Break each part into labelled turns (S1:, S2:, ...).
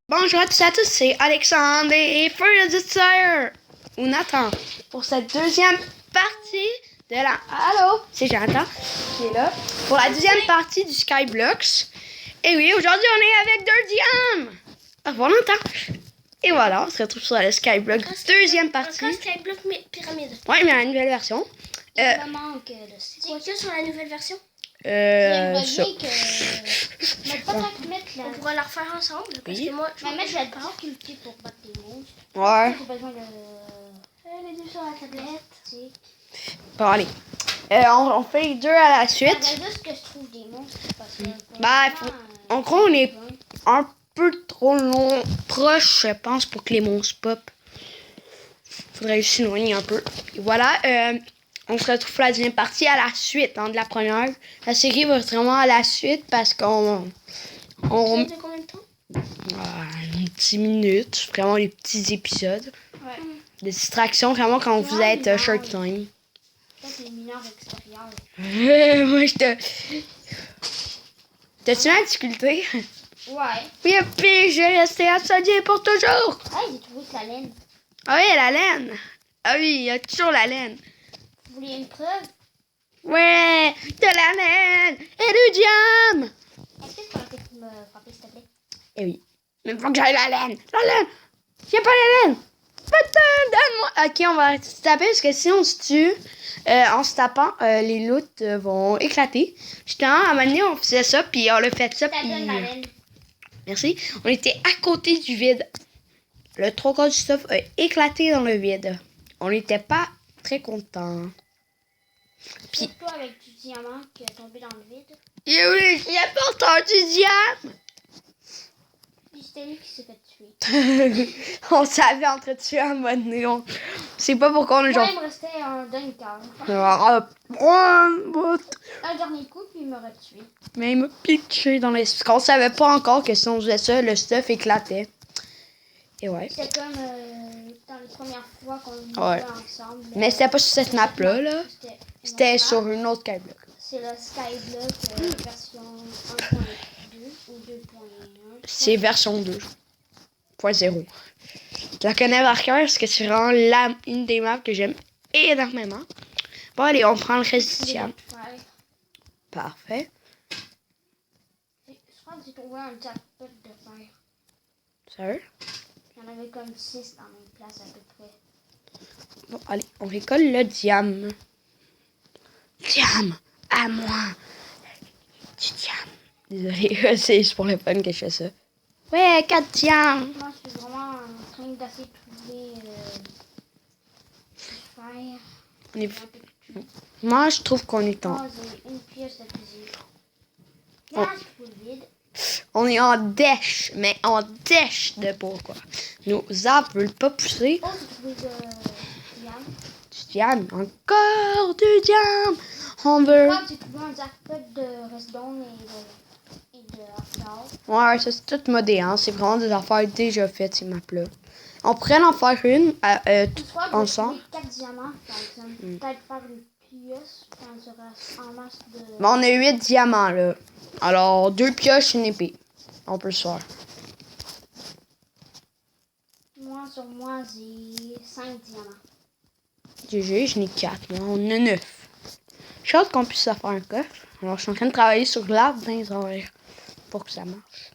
S1: Bonjour à tous et à tous, c'est Alexandre et Furious Desire ou Nathan pour cette deuxième partie de la... Allô, c'est Jonathan qui est là pour la deuxième partie du Skyblocks. Et oui, aujourd'hui on est avec Dirty. Au revoir Nathan. Et voilà, on se retrouve sur le Skyblock deuxième partie.
S2: Encore Skyblock pyramide.
S1: Ouais, mais la nouvelle version.
S2: Il me manque de... C'est quoi que sur la nouvelle version?
S1: Ça.
S2: On pourra la refaire ensemble. Parce que moi, je vais mettre la difficulté pour battre les monstres.
S1: Ouais.
S2: J'ai besoin de... les deux sur la tablette.
S1: Bon, allez. On fait les deux à la suite.
S2: C'est juste que je trouve des monstres. Parce que
S1: en gros, on est un peu trop long, proche, je pense, pour que les monstres pop. Faudrait juste s'éloigner un peu. Et voilà. On se retrouve pour la deuxième partie à la suite de la première. La série va vraiment à la suite parce qu'on...
S2: Ça fait combien de temps?
S1: 10 minutes. Vraiment les petits épisodes.
S2: Ouais.
S1: Des distractions vraiment quand vous êtes short time.
S2: Peut-être les mineurs extérieurs.
S1: Moi, je te... T'as-tu la difficulté?
S2: Ouais.
S1: Oui, puis je vais rester associé pour toujours.
S2: Ah, j'ai trouvé que la laine.
S1: Ah oui, la laine. Ah oui, il y a toujours la laine.
S2: Vous voulez une preuve?
S1: Ouais, de la laine et du diamant.
S2: Est-ce que tu peux arrêter de me frapper, s'il te plaît?
S1: Eh oui. Mais faut que j'aille la laine. La laine. J'ai pas la laine. Putain, donne-moi. Ok, on va se taper parce que si on se tue en se tapant, les loots vont éclater. Justement, à un moment donné, on faisait ça, puis on a fait ça.
S2: Ça donne la laine.
S1: Merci. On était à côté du vide. Le trois quarts du stuff a éclaté dans le vide. On n'était pas très contents. Puis,
S2: surtout avec du diamant qui est tombé dans le vide.
S1: j'ai pas entendu diable.
S2: Puis c'était lui qui s'est fait tuer.
S1: On savait entretuer un mode néon. Je sais pas pourquoi on est
S2: Moi,
S1: genre...
S2: il me restait un dunker. Un dernier coup, puis il m'aurait tué.
S1: Mais il m'a pitché dans l'esprit. Parce qu'on savait pas encore que si on faisait ça, le stuff éclatait. Et ouais.
S2: C'était comme dans les premières fois qu'on
S1: Ouais.
S2: jouait ensemble.
S1: Mais c'était pas sur cette map-là, là. C'était sur une autre Skyblock.
S2: C'est le Skyblock version 1.2 ou 2.1.
S1: C'est version 2.0. Je la connais par cœur parce que c'est vraiment une des maps que j'aime énormément. Bon, allez, on prend le reste du diamant. Parfait.
S2: Je crois que j'ai trouvé un jackpot de fer.
S1: Sérieux?
S2: Il y en avait comme 6 dans la même place à peu près.
S1: Bon, allez, on récolte le diamant. Diamant, à moi. Du diamant. Désolé, c'est pour le fun que je fais ça. Ouais, 4 diamants.
S2: Moi, je suis vraiment en train d'essayer de trouver du fer.
S1: On est... Moi, je trouve qu'on est en...
S2: Oh, j'ai une pièce de fusil. Là, je trouve le vide.
S1: On est en dèche, mais en dèche de pourquoi. Nos arbres veulent pas pousser.
S2: Oh, j'ai trouvé de diamant.
S1: Du diamant, encore du diamant. On
S2: Je
S1: veut...
S2: crois que j'ai trouvé un jackpot de Resdome et de Arsenal.
S1: Ouais, ça c'est tout modé, hein. C'est vraiment des affaires déjà faites, ces maps-là. On pourrait en faire une ensemble.
S2: Je crois que j'ai trouvé 4 diamants, par exemple. Peut-être faire une pièce quand il reste en masse de...
S1: Mais on a 8 diamants, là. Alors, 2 pioches, une épée. On peut se faire.
S2: Moi, sur moi, j'ai 5 diamants.
S1: GG, je n'ai 4. Moi, on a 9. J'ai hâte qu'on puisse se faire un coffre. Alors, je suis en train de travailler sur l'arbre dans les horaires pour que ça marche.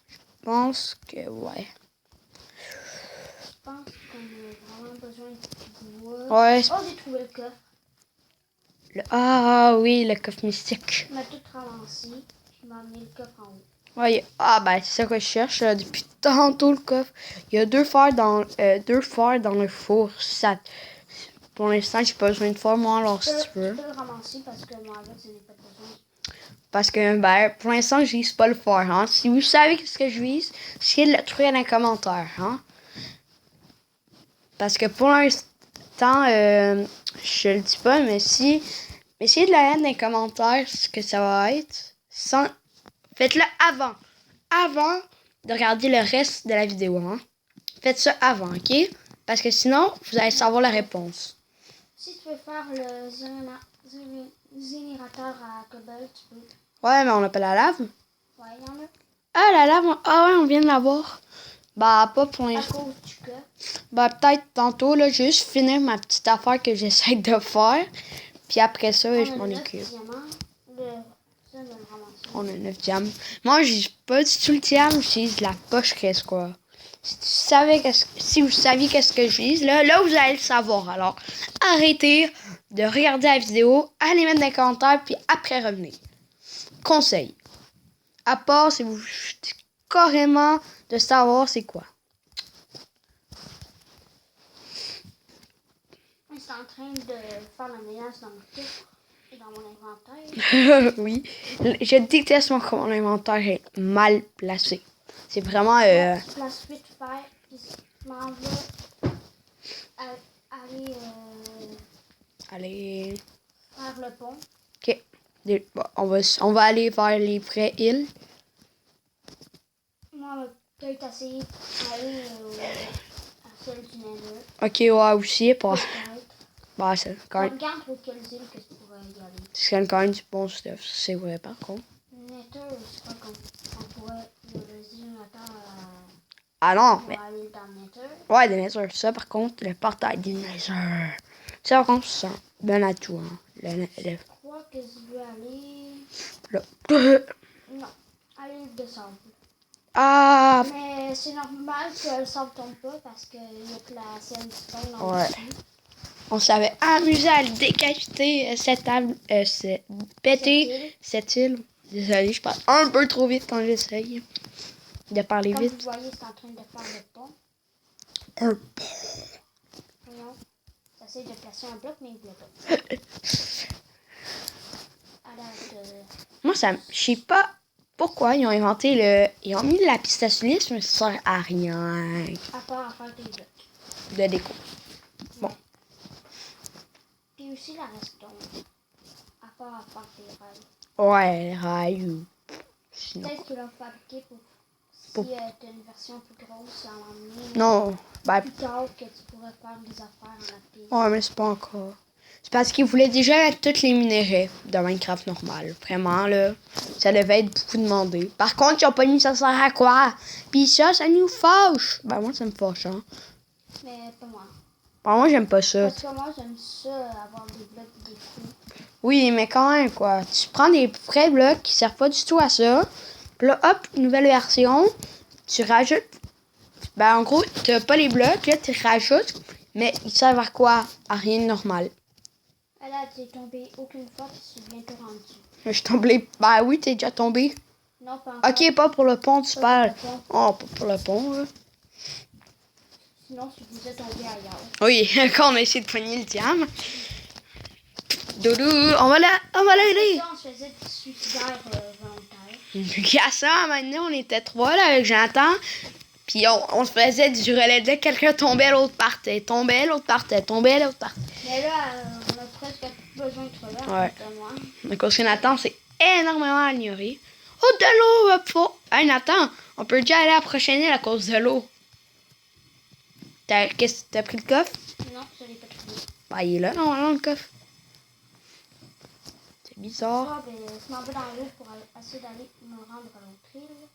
S1: Je pense que, ouais.
S2: Je pense qu'on a vraiment besoin de bois.
S1: Ouais.
S2: Oh, j'ai trouvé le coffre.
S1: Ah oui, le coffre mystique.
S2: Je m'ai tout ramassé. Je m'ai amené le coffre en haut.
S1: Ouais, ben c'est ça que je cherche depuis tantôt le coffre. Il y a 2 fers dans le four. Ça, pour l'instant, j'ai pas besoin de fer, moi, alors si tu veux.
S2: Je peux le ramasser parce que moi, avec, je n'ai pas besoin.
S1: Parce que, ben, pour l'instant, je vise pas le fer, hein. Si vous savez ce que je vise, essayez de le trouver dans les commentaires, hein. Parce que pour l'instant, je le dis pas, mais si... Essayez de le mettre dans les commentaires ce que ça va être. Faites-le avant. Avant de regarder le reste de la vidéo, hein. Faites ça avant, ok? Parce que sinon, vous allez savoir la réponse.
S2: Si tu veux faire le générateur à cobalt, tu peux.
S1: Ouais, mais on n'a pas la lave.
S2: Ouais, il y en a.
S1: Ah là là, ah ouais, on vient de l'avoir. Bah, pas pour
S2: À
S1: l'instant.
S2: cause du gars.
S1: Bah, peut-être tantôt, là, juste finir ma petite affaire que j'essaie de faire. Puis après ça,
S2: On
S1: je
S2: a
S1: m'en
S2: 9
S1: occupe.
S2: diamants. Ça, je vais le ramasser.
S1: On a 9 diamants. Moi, j'ai pas du tout le diamant, j'utilise la poche qu'est-ce quoi. Si vous saviez qu'est-ce que je vise, là, vous allez le savoir. Alors, arrêtez de regarder la vidéo, allez mettre dans les commentaires, puis après revenez. Conseil. À part si vous carrément de savoir c'est quoi.
S2: Je suis en train de faire la ménage dans mon coffre et dans mon inventaire.
S1: Oui. Je déteste mon inventaire est mal placé. C'est vraiment...
S2: Place vite faire. Puis je m'en vais aller
S1: Allez...
S2: faire le pont.
S1: Ok. Bon, on va aller vers les vraies îles.
S2: Moi, je vais peut-être essayer d'aller à celle du Nether.
S1: Ok, ouais, aussi. Pas...
S2: Peut-être.
S1: Bah, c'est
S2: Je
S1: quand même...
S2: regarde pour quelles îles que je pourrais y aller.
S1: C'est quand même du bon stuff, c'est vrai par contre.
S2: Nether, je crois qu'on pourrait. Il y a des îles Nether
S1: Ah non,
S2: pour
S1: mais...
S2: aller dans le Nether.
S1: Ouais, des Nether. Ça par contre, le portail des Nether. Ça par contre, c'est un bon atout. Hein.
S2: Je crois que je veux aller.
S1: Là.
S2: Non, à l'île de sable.
S1: Ah!
S2: Mais c'est normal que le sable tombe pas parce qu'il y a que la sandstone en
S1: Ouais.
S2: dessous.
S1: On s'avait amusé à le décapiter, cette table, péter cette île. Désolé, je parle un peu trop vite quand j'essaye de parler
S2: Comme
S1: vite.
S2: vous voyez, c'est en train de faire le pont.
S1: Un
S2: Voyons, j'essaie de placer un bloc, mais il ne plaît pas.
S1: Moi, je sais pas pourquoi ils ont inventé le... Ils ont mis de la pistachulis, mais ça sert à rien
S2: À part à faire des blocs.
S1: de déco. Bon.
S2: Puis aussi la redstone. À part à faire des rails.
S1: Ouais, les rails ou... Sinon.
S2: Peut-être qu'ils l'ont fabriqué pour
S1: Pour-
S2: si t'as une version plus grosse à emmener.
S1: Non, ben...
S2: Plus tard que tu pourrais faire des affaires en lapis.
S1: Ouais, mais c'est pas encore. C'est parce qu'ils voulaient déjà mettre tous les minéraux de Minecraft normal. Vraiment, là. Ça devait être beaucoup demandé. Par contre, ils ont pas mis ça sert à quoi. Puis ça nous fâche. Ben, moi, ça me fâche, hein.
S2: Mais pas moi.
S1: Ben, moi, j'aime pas ça.
S2: Parce que moi, j'aime ça, avoir des blocs et des fruits.
S1: Oui, mais quand même, quoi. Tu prends des vrais blocs qui servent pas du tout à ça. Puis là, hop, nouvelle version. Tu rajoutes. Ben, en gros, t'as pas les blocs, là, tu rajoutes. Mais ils servent à quoi? À rien de normal.
S2: Là, tu es tombé aucune fois, tu suis bientôt rendu.
S1: Je suis tombée. Ben oui, t'es déjà tombé.
S2: Non, pas encore.
S1: Ok, pas pour le pont, tu
S2: Pas
S1: parles.
S2: pour le pont.
S1: Oh, pas pour le pont, là.
S2: Sinon, tu vous êtes tombé ailleurs.
S1: Oui, quand on a essayé de poigner le diamant. Doudou, on va l'aider.
S2: Ça, on se faisait du suicidaire volontaire.
S1: Puis à ça, maintenant, on était trois, là, avec Jonathan. Puis on se faisait du relais de quelqu'un tombait, l'autre partait. Tombait, l'autre partait. Tombait, l'autre partait.
S2: Mais là, on a presque plus besoin de relais,
S1: Ouais.
S2: de moi.
S1: Donc, parce que Nathan, c'est énormément ignoré. Oh, de l'eau, pas. Hey, Nathan, on peut déjà aller à la prochaine île à cause de l'eau. T'as pris le coffre?
S2: Non, je l'ai pas trouvé.
S1: Bah, il est là, normalement, le coffre. C'est bizarre.
S2: Ah, ben, je m'en vais dans l'eau pour essayer d'aller me rendre à l'autre île.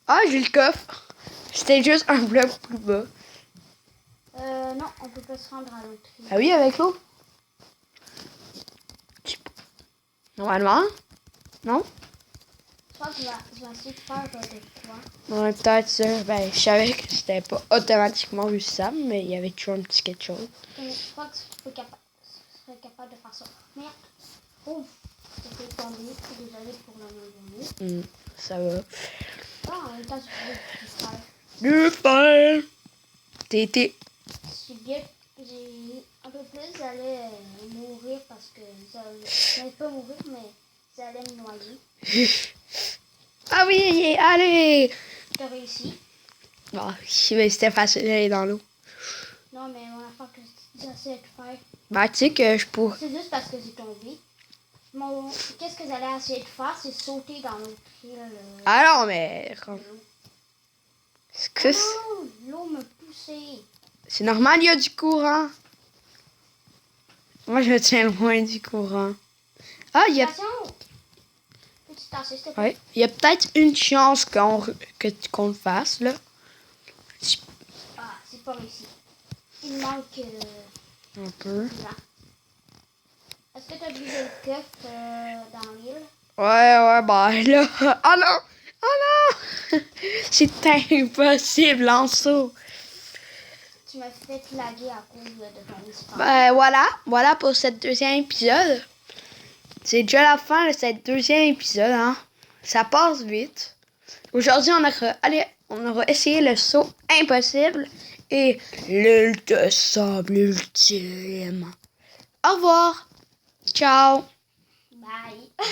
S1: Ah, j'ai le coffre. C'était juste un bloc plus bas.
S2: Non, on peut pas se rendre à l'autre île.
S1: Ah oui, avec l'eau? Normalement? Non?
S2: Je crois que je vais essayer de faire des points.
S1: Ouais, peut-être ça. Ben, je savais que c'était pas automatiquement réussissable, mais il y avait toujours un petit quelque chose.
S2: Je crois que je serais capable de faire ça. Merde. Ouf, j'ai fait tomber. Désolé pour le nom.
S1: Ça va.
S2: Ah, en même temps, je voulais faire.
S1: Le fer! T'étais.
S2: Je suis bien. J'ai un peu plus, j'allais mourir parce que j'allais pas mourir, mais j'allais me noyer.
S1: Ah oui, allez!
S2: T'as réussi.
S1: Bon, mais c'était facile d'aller dans l'eau.
S2: Non, mais mon affaire que j'essaie de faire,
S1: Bah, tu sais que je pourrais.
S2: c'est juste parce que j'ai tombé. Qu'est-ce que j'allais essayer de faire, c'est sauter dans l'autre île.
S1: Ah non, mais. Est-ce que
S2: Oh, l'eau me poussait.
S1: c'est normal, il y a du courant. Moi, je me tiens loin du courant. Ah, il y a.
S2: Attention! Petit tasser, s'il te plaît.
S1: Ouais. Il y a peut-être une chance qu'on le fasse, là.
S2: Ah, c'est pas réussi. Il manque
S1: Un peu.
S2: là. Est-ce que tu as brisé le coffre dans l'île?
S1: Ouais, ben là. Oh non! Oh non! C'est impossible en saut.
S2: Tu m'as fait laguer à cause de ton histoire.
S1: Ben voilà pour ce deuxième épisode. C'est déjà la fin de ce deuxième épisode, hein. Ça passe vite. Aujourd'hui, on aura essayé le saut impossible et l'île de sable ultime. Au revoir. Ciao.
S2: Bye.